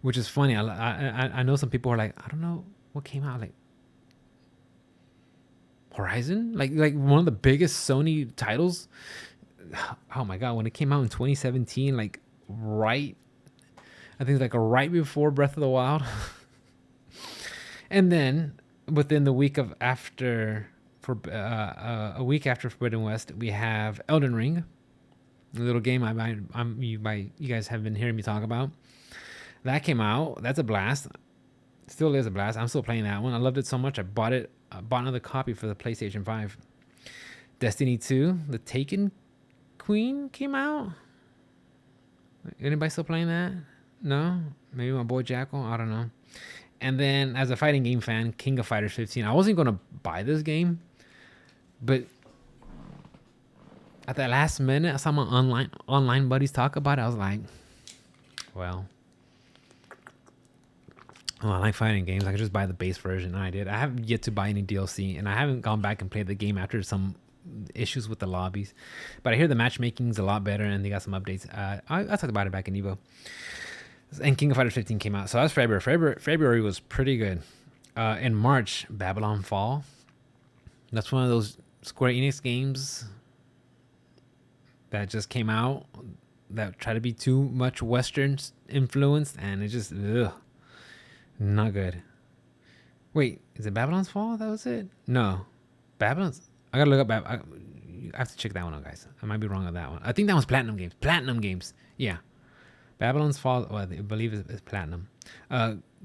Speaker 1: which is funny. I know some people are like, I don't know what came out, like Horizon, like one of the biggest Sony titles. Oh my god, when it came out in 2017, like right before Breath of the Wild. And then within the week of after, for a week after Forbidden West, we have Elden Ring, a little game you guys have been hearing me talk about. That came out. That's a blast. Still is a blast. I'm still playing that one. I loved it so much I bought another copy for the PlayStation 5. Destiny 2, The Taken Queen came out. Anybody still playing that? No? Maybe my boy Jackal? I don't know. And then as a fighting game fan, King of Fighters 15. I wasn't going to buy this game, but at that last minute, I saw my online buddies talk about it. I was like, well, I like fighting games. I could just buy the base version. And I did. I haven't yet to buy any DLC, and I haven't gone back and played the game after some issues with the lobbies. But I hear the matchmaking's a lot better, and they got some updates. I talked about it back in Evo. And King of Fighters 15 came out. So that's February. February was pretty good. In March, Babylon Fall. That's one of those Square Enix games that just came out that try to be too much Western influenced, and it just not good. Wait, is it Babylon's Fall? That was it? No, Babylon's. I gotta look up. I have to check that one out, guys. I might be wrong on that one. I think that was Platinum Games. Yeah, Babylon's Fall. Well, I believe it's Platinum.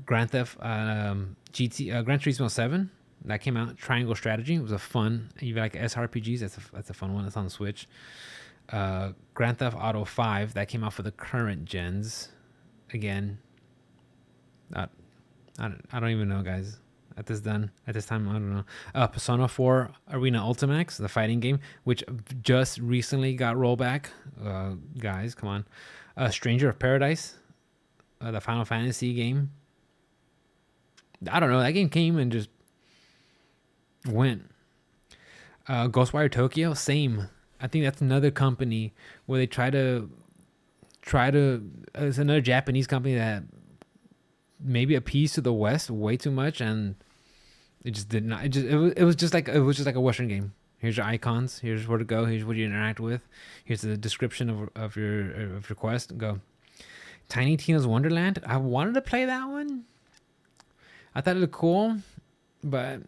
Speaker 1: Grand Theft Gran Turismo 7 that came out. Triangle Strategy. It was a fun. You like SRPGs? That's a fun one. It's on the Switch. Grand Theft Auto 5 that came out for the current gens. Again, I don't even know, guys. at this time. I don't know. Persona 4 Arena Ultimax, the fighting game, which just recently got rollback. Guys, come on. Stranger of Paradise, the Final Fantasy game. I don't know. That game came and just went. Ghostwire Tokyo, same. I think that's another company where they try to. It's another Japanese company that maybe appeased to the West way too much, and it just did not. It was just like a Western game. Here's your icons. Here's where to go. Here's what you interact with. Here's the description of your quest. Go. Tiny Tina's Wonderland. I wanted to play that one. I thought it looked cool, but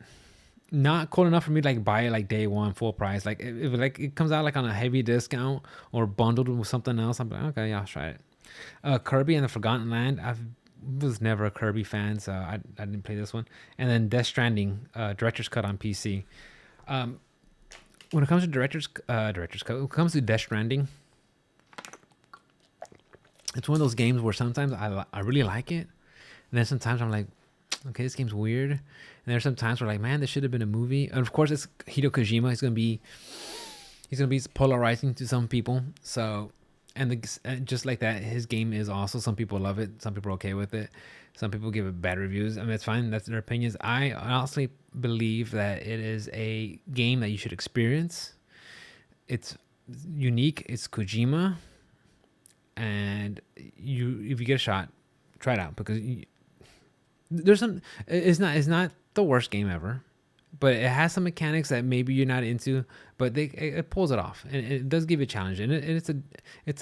Speaker 1: not cool enough for me to like buy it like day one full price. Like if it comes out like on a heavy discount or bundled with something else, I'm like, okay, yeah, I'll try it. Kirby and the Forgotten Land. I was never a Kirby fan, so I didn't play this one. And then Death Stranding, director's cut on PC. When it comes to director's cut, when it comes to Death Stranding, it's one of those games where sometimes I really like it, and then sometimes I'm like, okay, this game's weird. And there's some times where like, man, this should have been a movie. And of course, it's Hideo Kojima. He's gonna be polarizing to some people. So, and just like that, his game is also. Some people love it. Some people are okay with it. Some people give it bad reviews. I mean, it's fine. That's their opinions. I honestly believe that it is a game that you should experience. It's unique. It's Kojima, and if you get a shot, try it out because. There's some. It's not the worst game ever, but it has some mechanics that maybe you're not into, but it pulls it off, and it does give you a challenge, and it's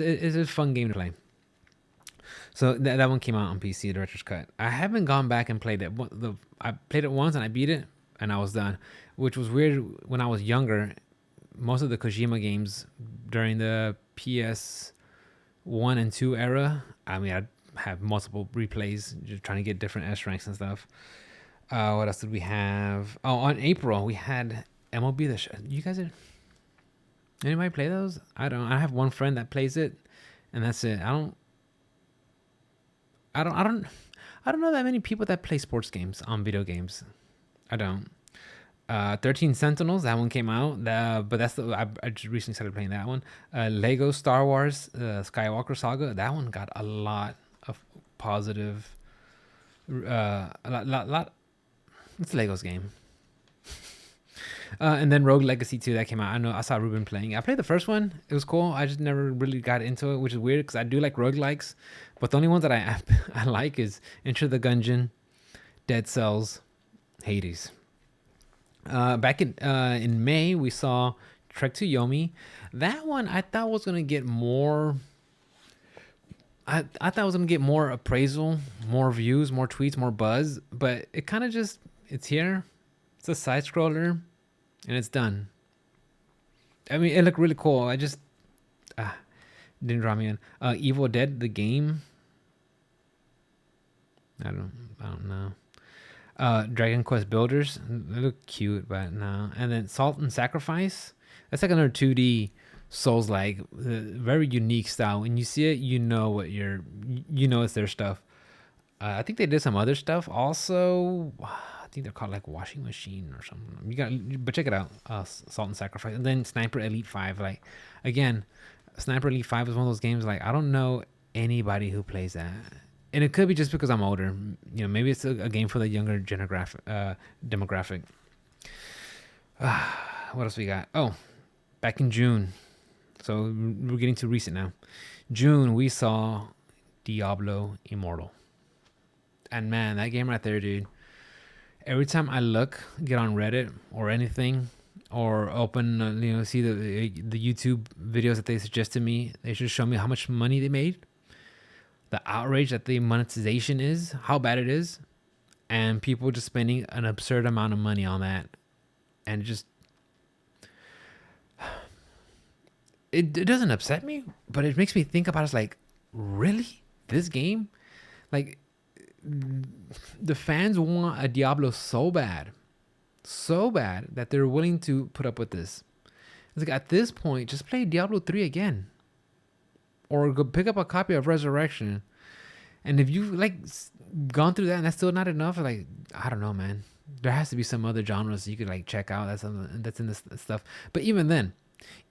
Speaker 1: a fun game to play. So that one came out on PC, director's cut. I haven't gone back and played it. I played it once and I beat it, and I was done, which was weird. When I was younger, most of the Kojima games during the PS1 and 2 era, I mean, I have multiple replays, just trying to get different S ranks and stuff. What else did we have? Oh, on April we had MLB the Show. You guys are anybody play those? I don't. I have one friend that plays it, and that's it. I don't know that many people that play sports games on video games. I don't. 13 Sentinels, that one came out, but that's I just recently started playing that one. Lego Star Wars Skywalker Saga, that one got a lot of positive. A lot. It's Lego's game. And then Rogue Legacy 2 that came out. I know I saw Ruben playing. I played the first one. It was cool. I just never really got into it, which is weird because I do like roguelikes. But the only ones that I like is Enter the Gungeon, Dead Cells, Hades. Back in May, we saw Trek to Yomi. That one I thought was gonna get more. I thought I was gonna get more appraisal, more views, more tweets, more buzz, but it kind of just it's here. It's a side scroller, and it's done. I mean, it looked really cool. I just didn't draw me in. Evil Dead the game. I don't know. Dragon Quest Builders, they look cute, but no. And then Salt and Sacrifice, that's like another 2D Souls-like, very unique style. When you see it, you know it's their stuff. I think they did some other stuff also. I think they're called like Washing Machine or something. But check it out, Salt and Sacrifice. And then Sniper Elite 5, like again, Sniper Elite 5 is one of those games like I don't know anybody who plays that. And it could be just because I'm older. You know, maybe it's a game for the younger demographic. What else we got? Oh, back in June. So we're getting too recent now. June, we saw Diablo Immortal. And man, that game right there, dude. Every time I get on Reddit or anything, or open, see the YouTube videos that they suggest to me, they should show me how much money they made. The outrage that the monetization is, how bad it is, and people just spending an absurd amount of money on that, and it doesn't upset me, but it makes me think about it. It's like, really, this game, like the fans want a Diablo so bad that they're willing to put up with this. It's like at this point, just play Diablo 3 again. Or go pick up a copy of Resurrection. And if you've like gone through that and that's still not enough, like, I don't know, man. There has to be some other genres you could like check out that's in this stuff. But even then,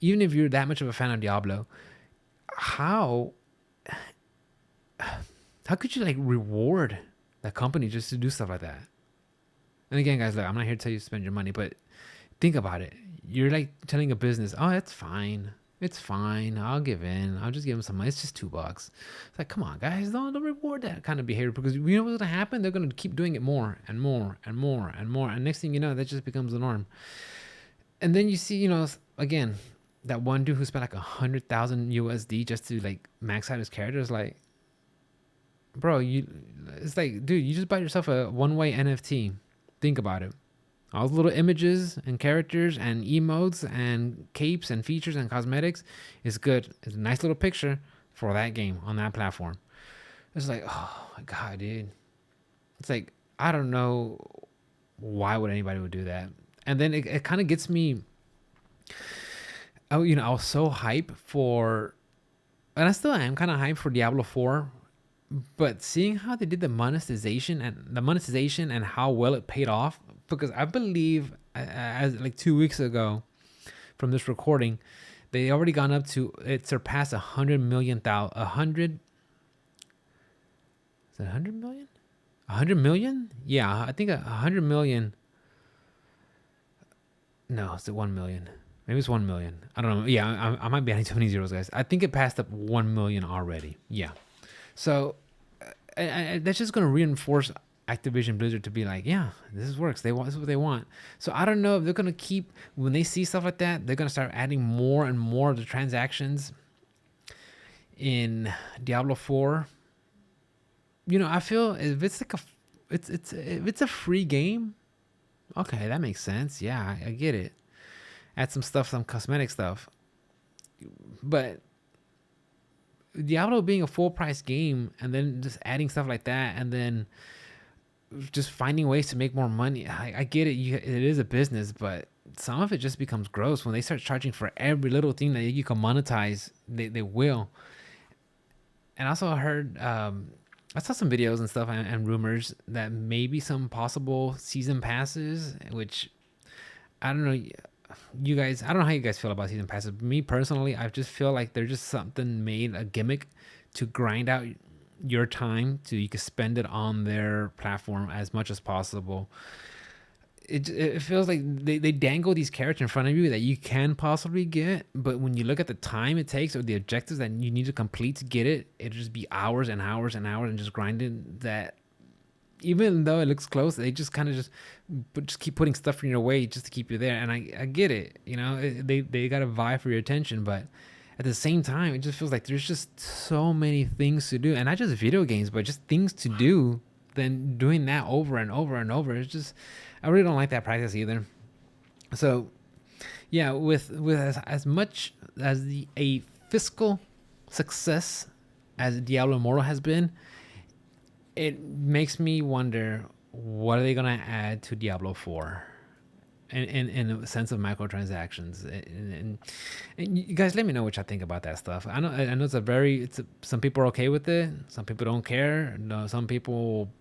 Speaker 1: even if you're that much of a fan of Diablo, how how could you like reward that company just to do stuff like that? And again, guys, look, I'm not here to tell you to spend your money, but think about it. You're like telling a business, "Oh, it's fine. It's fine. I'll give in. I'll just give them some money. It's just $2." It's like, come on, guys, don't reward that kind of behavior, because you know what's gonna happen? They're gonna keep doing it more and more and more and more, and next thing you know, that just becomes the norm. And then you see, again, that one dude who spent like 100,000 USD just to like max out his characters. Like, bro, it's like, dude, you just bought yourself a one-way NFT. Think about it. All the little images and characters and emotes and capes and features and cosmetics is good. It's a nice little picture for that game on that platform. It's like, oh my God, dude. It's like, I don't know why would anybody would do that. And then it kind of gets me. I was so hyped for, and I still am kind of hyped for Diablo 4. But seeing how they did the monetization and how well it paid off, because I believe as like 2 weeks ago from this recording, they already gone up to, it surpassed 100 million. 100 is it 100 million? 100 million? Yeah, I think 100 million. No, it's 1 million. Maybe it's 1 million. I don't know. Yeah, I might be adding too many zeros, guys. I think it passed up 1 million already. Yeah. So that's just going to reinforce Activision-Blizzard to be like, yeah, this works. This is what they want. So I don't know if they're going to keep, when they see stuff like that, they're going to start adding more and more of the transactions in Diablo 4. I feel if it's like if it's a free game, okay, that makes sense. Yeah, I get it. Add some stuff, some cosmetic stuff. But Diablo being a full price game and then just adding stuff like that and then just finding ways to make more money. I get it. It is a business, but some of it just becomes gross when they start charging for every little thing that you can monetize. They will. And also I heard, I saw some videos and stuff and rumors that maybe some possible season passes, which I don't know. You guys, I don't know how you guys feel about season passes. Me personally, I just feel like they're just something made, a gimmick to grind out your time so you can spend it on their platform as much as possible. It feels like they dangle these carrots in front of you that you can possibly get, but when you look at the time it takes or the objectives that you need to complete to get it, it'll just be hours and hours and hours and just grinding that. Even though it looks close, they just kind of just keep putting stuff in your way just to keep you there. And I get it, they got to vie for your attention, but at the same time, it just feels like there's just so many things to do, and not just video games, but just things to do. Then doing that over and over and over, it's just, I really don't like that practice either. So, yeah, with as much as a fiscal success as Diablo Immortal has been, it makes me wonder, what are they gonna add to Diablo 4, in a sense of microtransactions? And you guys, let me know what y'all think about that stuff. I know some people are okay with it, some people don't care. No, some people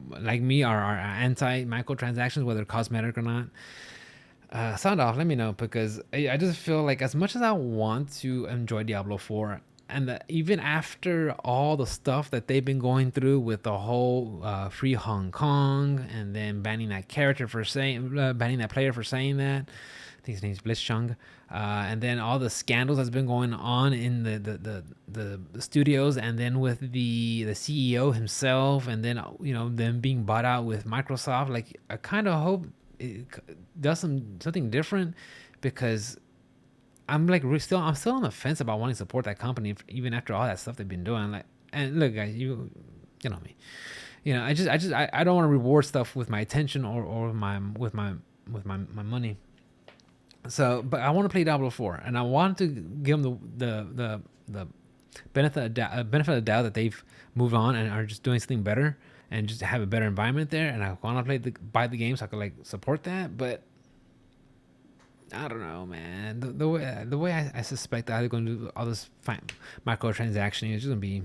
Speaker 1: like me are anti microtransactions, whether cosmetic or not. Sound off, let me know, because I just feel like as much as I want to enjoy Diablo 4, and even after all the stuff that they've been going through with the whole free Hong Kong, and then banning that character for banning that player for saying that, I think his name's Blitzchung, and then all the scandals that's been going on in the studios, and then with the CEO himself, and then them being bought out with Microsoft. Like, I kind of hope it does something different, because I'm still on the fence about wanting to support that company even after all that stuff they've been doing. Like, and look, guys, you know me, I don't want to reward stuff with my attention or with my money. So, but I want to play Diablo 4, and I want to give them the benefit of the doubt that they've moved on and are just doing something better and just have a better environment there. And I want to buy the game so I could support that, but I don't know, man. The way I suspect that they're going to do all this microtransaction is just going to be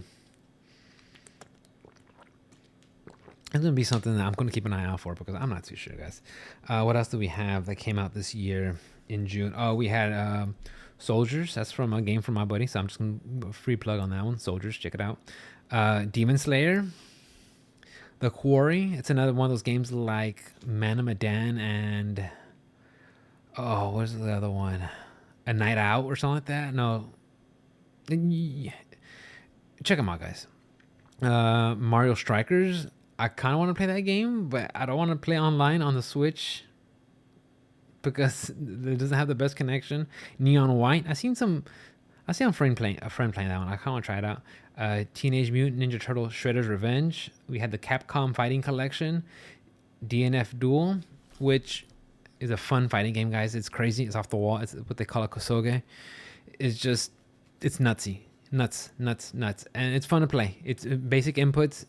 Speaker 1: It's gonna be something that I'm gonna keep an eye out for because I'm not too sure, guys. What else do we have that came out this year in June? Oh, we had Soldiers. That's from a game from my buddy, so I'm just gonna free plug on that one. Soldiers, check it out. Demon Slayer, The Quarry. It's another one of those games like Man of Medan and what's the other one? A Night Out or something like that. No, check them out, guys. Mario Strikers. I kind of want to play that game, but I don't want to play online on the Switch because it doesn't have the best connection. Neon White. I see a friend playing that one. I kind of want to try it out. Teenage Mutant Ninja Turtle Shredder's Revenge. We had the Capcom Fighting Collection. DNF Duel, which is a fun fighting game, guys. It's crazy. It's off the wall. It's what they call a kosoge. It's nutsy. Nuts. And it's fun to play. It's basic inputs.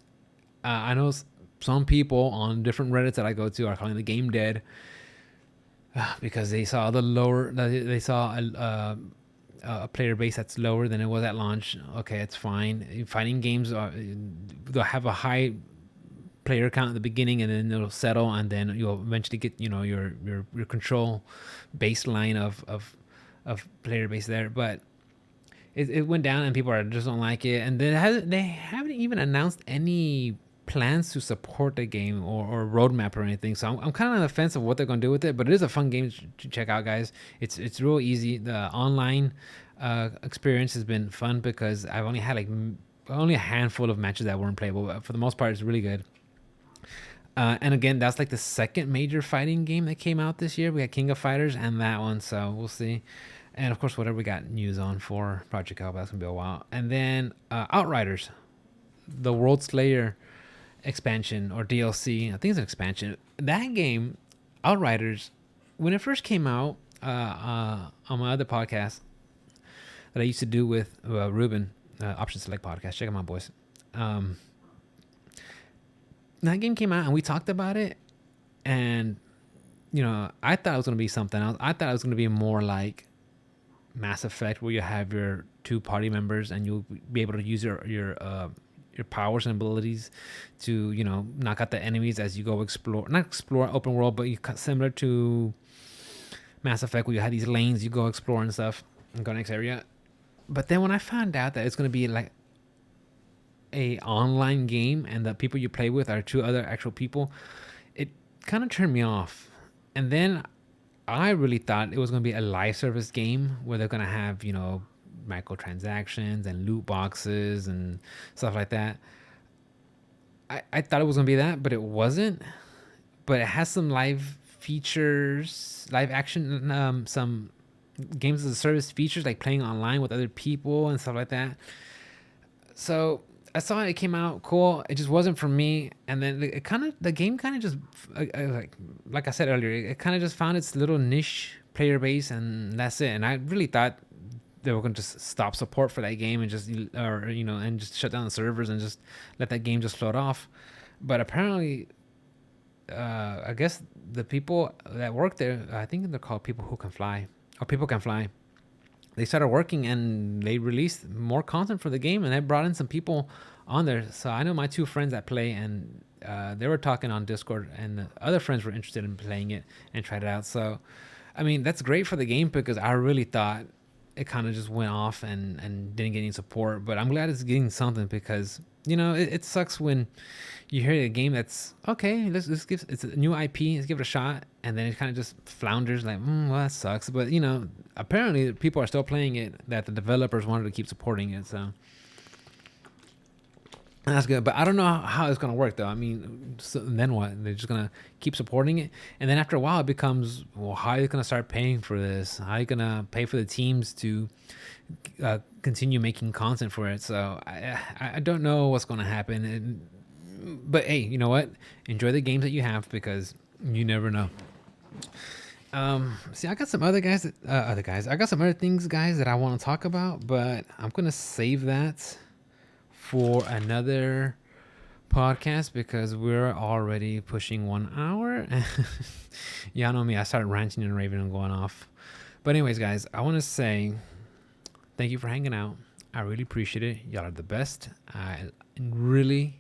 Speaker 1: I know some people on different Reddits that I go to are calling the game dead because they saw a player base that's lower than it was at launch. Okay, it's fine. Fighting games they'll have a high player count at the beginning, and then it'll settle, and then you'll eventually get your control baseline of player base there. But it went down, and people just don't like it, and they haven't even announced any plans to support the game or roadmap or anything. So I'm kind of on the fence of what they're gonna do with it, but it is a fun game to check out, guys. It's real easy. The online experience has been fun because I've only had only a handful of matches that weren't playable, but for the most part it's really good. And again, that's like the second major fighting game that came out this year. We had King of Fighters and that one, so we'll see. And of course, whatever we got news on for Project Alpha, that's gonna be a while. And then Outriders, the World Slayer expansion or DLC. I think it's an expansion. That game, Outriders, when it first came out on my other podcast that I used to do with Ruben, Option Select podcast. Check them out, boys. That game came out and we talked about it, and I thought it was gonna be something else. I thought it was gonna be more like Mass Effect, where you have your two party members and you'll be able to use your powers and abilities to knock out the enemies as you go explore open world, but similar to Mass Effect, where you have these lanes you go explore and stuff and go next area. But then when I found out that it's going to be like a online game and the people you play with are two other actual people, it kind of turned me off. And then I really thought it was going to be a live service game where they're going to have microtransactions and loot boxes and stuff like that. I thought it was gonna be that, but it wasn't. But it has some live features, live action, some games as a service features like playing online with other people and stuff like that. So I saw it came out cool. It just wasn't for me. And then the game kind of just like I said earlier, it kind of just found its little niche player base, and that's it. And I really thought they were going to just stop support for that game and just shut down the servers and just let that game just float off. But apparently, I guess the people that work there, I think they're called People Who Can Fly, or People Can Fly. They started working and they released more content for the game, and they brought in some people on there. So I know my two friends that play, and they were talking on Discord, and the other friends were interested in playing it and tried it out. So, I mean, that's great for the game because I really thought it kind of just went off and didn't get any support. But I'm glad it's getting something because it sucks when you hear a game that's okay, let's give it's a new IP, let's give it a shot, and then it kind of just flounders like well, that sucks. But apparently people are still playing it, that the developers wanted to keep supporting it, so that's good. But I don't know how it's going to work though. I mean, so then what? They're just going to keep supporting it, and then after a while it becomes, well, how are you going to start paying for this? How are you going to pay for the teams to continue making content for it? So I don't know what's going to happen. But hey, you know what? Enjoy the games that you have because you never know. See, I got some I got some other things, guys, that I want to talk about, but I'm going to save that for another podcast because we're already pushing 1 hour. Y'all know me, I started ranting and raving and going off. But anyways, guys, I want to say thank you for hanging out. I really appreciate it. Y'all are the best. I really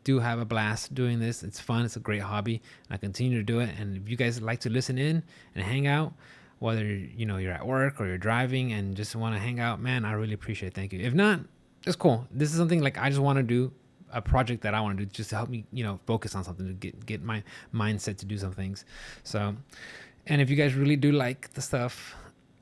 Speaker 1: do have a blast doing this. It's fun. It's a great hobby. I continue to do it. And if you guys like to listen in and hang out, whether you're at work or you're driving and just want to hang out, man, I really appreciate it. Thank you. If not, it's cool. This is something like I just want to do, a project that I want to do just to help me, focus on something, to get my mindset to do some things. So, and if you guys really do like the stuff,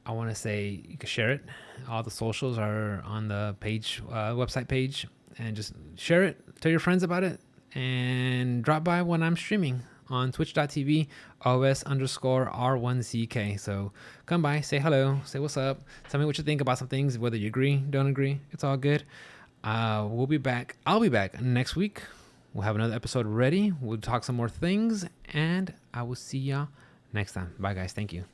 Speaker 1: I want to say you can share it. All the socials are on the page, website page, and just share it. Tell your friends about it, and drop by when I'm streaming on twitch.tv OS_R1CK. So come by, say hello, say what's up, tell me what you think about some things, whether you agree, don't agree, it's all good. We'll be back. I'll be back next week. We'll have another episode ready. We'll talk some more things, and I will see y'all next time. Bye, guys. Thank you.